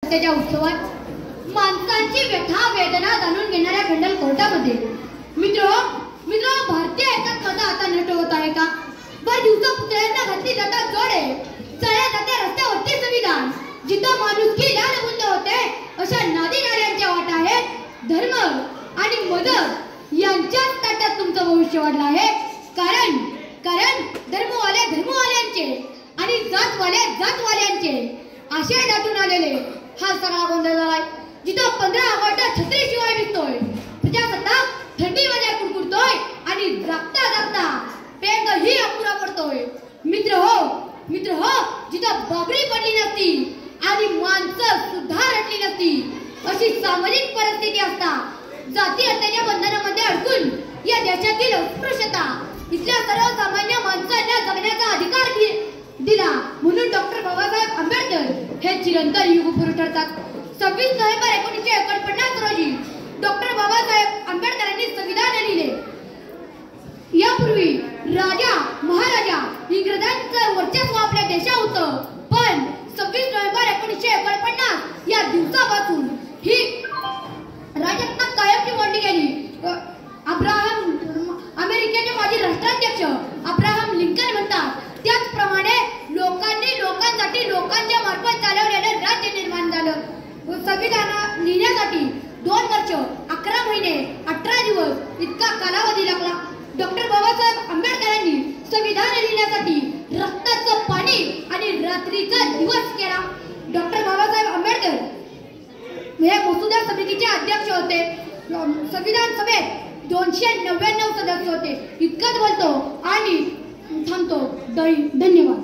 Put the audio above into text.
त्याच्या उत्सवात माणसांची व्यथा वेदना जाणून घेणाऱ्या खंडल कोर्टामध्ये मित्र भारतीय एकात्मता आता नट होत आहे का? भर दिवसा पुतळ्यांना घातली जातात जोडे, चळ्या जाते रस्त्यावरती संविधान, जिथं माणुसकी लालबुंद होते अशा नादी नाऱ्यांच्या वाट आहेत धर्म आणि मदत यांच्याच ताटात तुमचं भविष्य वाढलं आहे. कारण धर्मवाल्यांचे आणि जातवाल्यांचे आशय दाटून आलेले हा सगळा गोंधळ झालाय. जिथं 15 ऑगस्ट छत्री शिवाय दिसतोय, प्रजासत्ताक थंडीमध्ये कुडकुडतोय आणि जागता पेंग ही अपुरा पडतोय. मित्र हो जिथं बाबरी पडली नसती आणि माणसं सुद्धा रटली नसती अशी सामाजिक परिस्थिती असता जाती हत्याच्या बंधनामध्ये अडकून या देशातील अस्पृश्यता इथल्या सर्वसामान्य माणसांना जगण्याचा अधिकार दिला म्हणून डॉक्टर बाबासाहेब आंबेडकर हे चिरंतन युगपुरुष ठरतात. 26 नोव्हेंबर 1949 रोजी डॉक्टर बाबासाहेब आंबेडकरांनी संविधान लिहिले. यापूर्वी राजा महाराजा इंग्रजांचं वर्चस्व आपल्या देशात होतं, पण 26 नोव्हेंबर 1949 या दिवसापासून ही राजसत्ता कायमची मोडली गेली. अमेरिकेचे माजी राष्ट्राध्यक्ष अब्राहम लिंकन म्हणतात त्याचप्रमाणे लोकांसाठी लोकांच्या मार्फत चालवलेलं राज्य निर्माण झालं. संविधान लिहिण्यासाठी 2 वर्ष 11 महिने 18 दिवस इतका कालावधी लागला. डॉक्टर बाबासाहेब आंबेडकरांनी संविधान लिहिण्यासाठी रक्ताचं पाणी आणि रात्रीचा दिवस केला. डॉक्टर बाबासाहेब आंबेडकर हे मसुदा समितीचे अध्यक्ष होते. संविधान सभेत 299 सदस्य होते. इतकंच बोलतो आणि थांबतो. धन्यवाद.